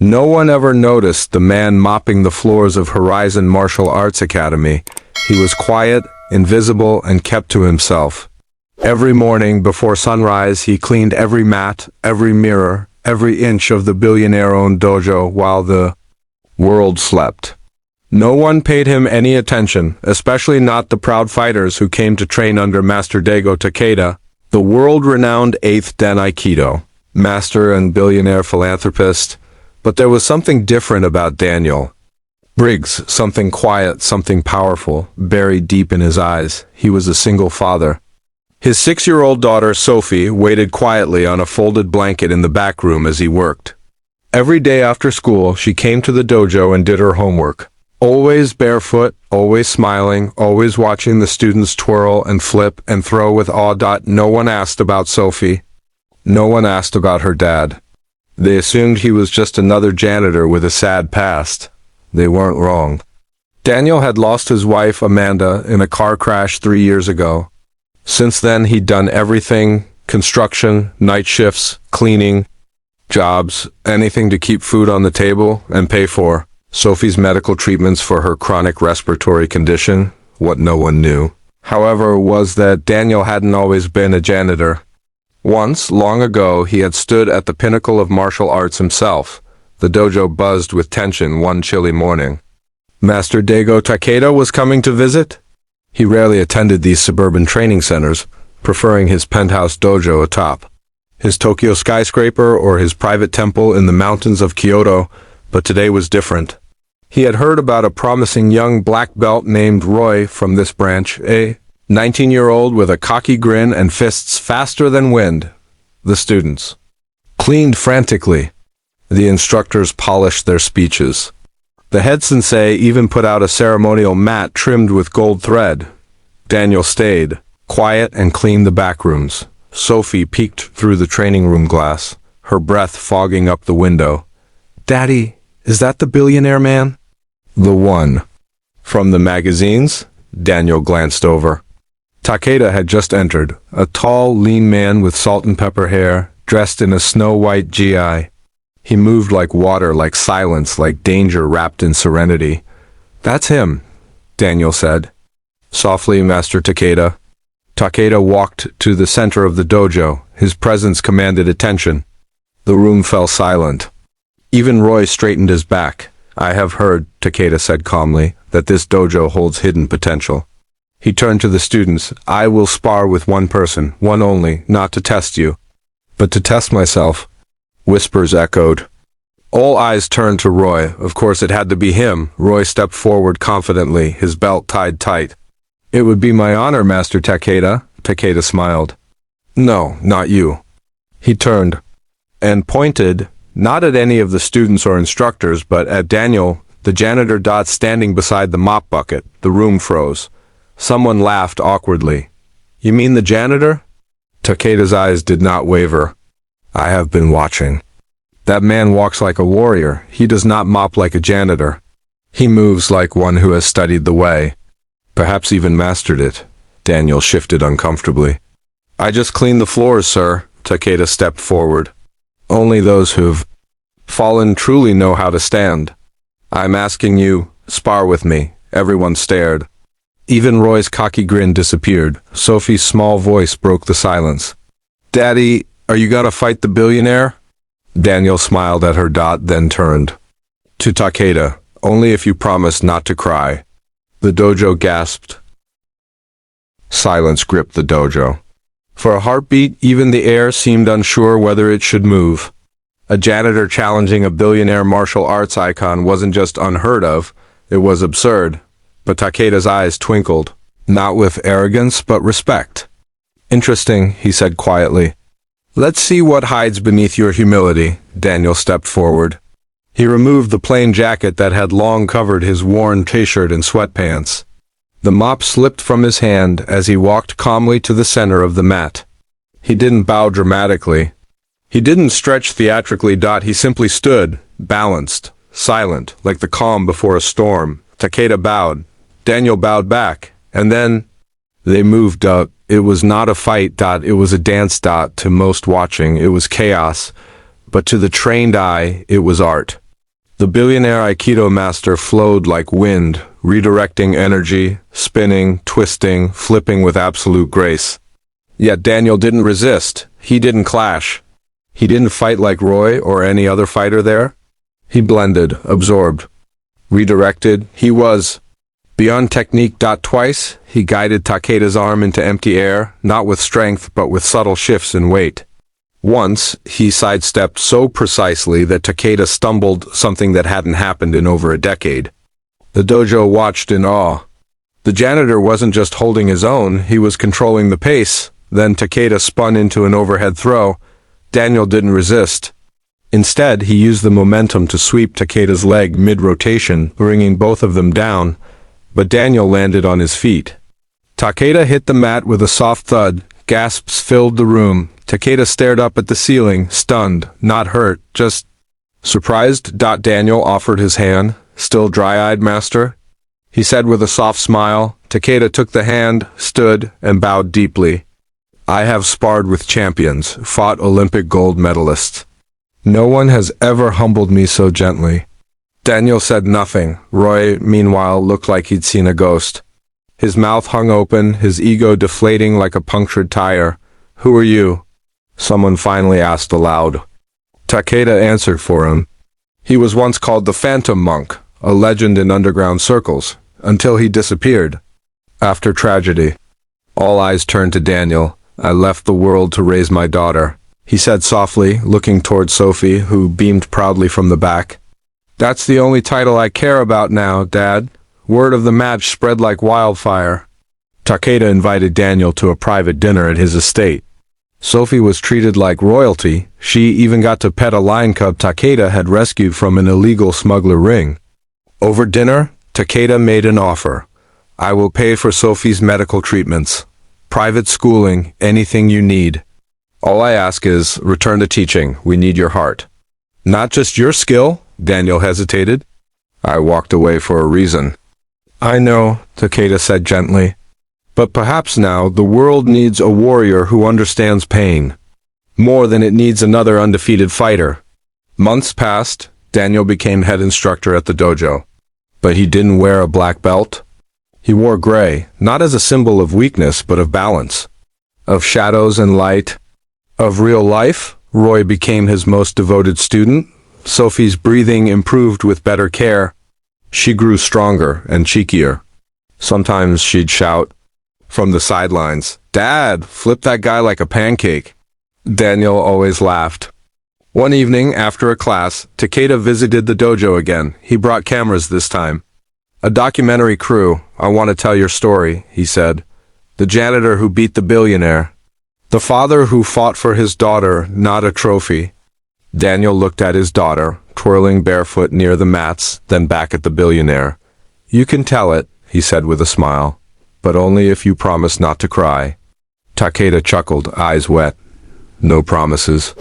No one ever noticed the man mopping the floors of Horizon Martial Arts Academy. He was quiet, invisible, and kept to himself. Every morning before sunrise, he cleaned every mat, every mirror, every inch of the billionaire-owned dojo while the world slept. No one paid him any attention, especially not the proud fighters who came to train under Master Daigo Takeda, the world-renowned 8th Dan Aikido, master and billionaire philanthropist. But there was something different about Daniel Briggs, something quiet, something powerful, buried deep in his eyes. He was a single father. His 6-year-old daughter, Sophie, waited quietly on a folded blanket in the back room as he worked. Every day after school, she came to the dojo and did her homework. Always barefoot, always smiling, always watching the students twirl and flip and throw with awe. No one asked about Sophie. No one asked about her dad. They assumed he was just another janitor with a sad past. They weren't wrong. Daniel had lost his wife, Amanda, in a car crash 3 years ago. Since then, he'd done everything: construction, night shifts, cleaning, jobs, anything to keep food on the table and pay for Sophie's medical treatments for her chronic respiratory condition. What no one knew, however, was that Daniel hadn't always been a janitor. Once, long ago, he had stood at the pinnacle of martial arts himself. The dojo buzzed with tension one chilly morning. Master Daigo Takeda was coming to visit. He rarely attended these suburban training centers, preferring his penthouse dojo atop his Tokyo skyscraper or his private temple in the mountains of Kyoto, but today was different. He had heard about a promising young black belt named Roy from this branch, a 19-year-old with a cocky grin and fists faster than wind. The students cleaned frantically. The instructors polished their speeches. The head sensei even put out a ceremonial mat trimmed with gold thread. Daniel stayed, quiet, and cleaned the back rooms. Sophie peeked through the training room glass, her breath fogging up the window. "Daddy, is that the billionaire man?" "The one." From the magazines? Daniel glanced over. Takeda had just entered, a tall, lean man with salt and pepper hair, dressed in a snow-white gi. He moved like water, like silence, like danger wrapped in serenity. "That's him," Daniel said. "Softly, Master Takeda." Takeda walked to the center of the dojo. His presence commanded attention. The room fell silent. Even Roy straightened his back. "I have heard," Takeda said calmly, "that this dojo holds hidden potential." He turned to the students. "I will spar with one person, one only, not to test you, but to test myself." Whispers echoed. All eyes turned to Roy. Of course it had to be him. Roy stepped forward confidently, his belt tied tight. "It would be my honor, Master Takeda." Takeda smiled. "No, not you." He turned and pointed, not at any of the students or instructors, but at Daniel, the janitor, standing beside the mop bucket. The room froze. Someone laughed awkwardly. "You mean the janitor?" Takeda's eyes did not waver. "I have been watching. That man walks like a warrior. He does not mop like a janitor. He moves like one who has studied the way. Perhaps even mastered it." Daniel shifted uncomfortably. "I just cleaned the floors, sir." Takeda stepped forward. "Only those who've fallen truly know how to stand. I'm asking you, spar with me." Everyone stared. Even Roy's cocky grin disappeared. Sophie's small voice broke the silence. "Daddy, are you gonna fight the billionaire?" Daniel smiled at her, then turned to Takeda. "Only if you promise not to cry." The dojo gasped. Silence gripped the dojo. For a heartbeat, even the air seemed unsure whether it should move. A janitor challenging a billionaire martial arts icon wasn't just unheard of, it was absurd. But Takeda's eyes twinkled, not with arrogance but respect. "Interesting," he said quietly. "Let's see what hides beneath your humility." Daniel stepped forward. He removed the plain jacket that had long covered his worn t-shirt and sweatpants. The mop slipped from his hand as he walked calmly to the center of the mat. He didn't bow dramatically. He didn't stretch theatrically. He simply stood, balanced, silent, like the calm before a storm. Takeda bowed. Daniel bowed back, and then they moved up. It was not a fight. It was a dance. To most watching, it was chaos, but to the trained eye, it was art. The billionaire Aikido master flowed like wind, redirecting energy, spinning, twisting, flipping with absolute grace. Yet Daniel didn't resist. He didn't clash. He didn't fight like Roy or any other fighter there. He blended, absorbed, redirected. He was beyond technique. Twice, he guided Takeda's arm into empty air, not with strength, but with subtle shifts in weight. Once, he sidestepped so precisely that Takeda stumbled, something that hadn't happened in over a decade. The dojo watched in awe. The janitor wasn't just holding his own, he was controlling the pace. Then Takeda spun into an overhead throw. Daniel didn't resist. Instead, he used the momentum to sweep Takeda's leg mid-rotation, bringing both of them down, but Daniel landed on his feet. Takeda hit the mat with a soft thud. Gasps filled the room. Takeda stared up at the ceiling, stunned, not hurt, just surprised. Daniel offered his hand. Still dry-eyed, master? He said with a soft smile. Takeda took the hand, stood, and bowed deeply. I have sparred with champions, fought Olympic gold medalists. No one has ever humbled me so gently. Daniel said nothing. Roy, meanwhile, looked like he'd seen a ghost. His mouth hung open, his ego deflating like a punctured tire. Who are you? Someone finally asked aloud. Takeda answered for him. He was once called the Phantom Monk, a legend in underground circles, until he disappeared. After tragedy. All eyes turned to Daniel. I left the world to raise my daughter, he said softly, looking toward Sophie, who beamed proudly from the back. That's the only title I care about now, Dad. Word of the match spread like wildfire. Takeda invited Daniel to a private dinner at his estate. Sophie was treated like royalty. She even got to pet a lion cub Takeda had rescued from an illegal smuggler ring. Over dinner, Takeda made an offer. I will pay for Sophie's medical treatments. Private schooling, anything you need. All I ask is, return to teaching. We need your heart. Not just your skill, Daniel hesitated. I walked away for a reason. I know, Takeda said gently. But perhaps now the world needs a warrior who understands pain. More than it needs another undefeated fighter. Months passed, Daniel became head instructor at the dojo. But he didn't wear a black belt. He wore gray, not as a symbol of weakness, but of balance. Of shadows and light. Of real life. Roy became his most devoted student. Sophie's breathing improved with better care. She grew stronger and cheekier. Sometimes she'd shout from the sidelines, Dad, flip that guy like a pancake. Daniel always laughed. One evening, after a class, Takeda visited the dojo again. He brought cameras this time. A documentary crew. I want to tell your story, he said. The janitor who beat the billionaire. The father who fought for his daughter, not a trophy. Daniel looked at his daughter, twirling barefoot near the mats, then back at the billionaire. You can tell it, he said with a smile, but only if you promise not to cry. Takeda chuckled, eyes wet. No promises.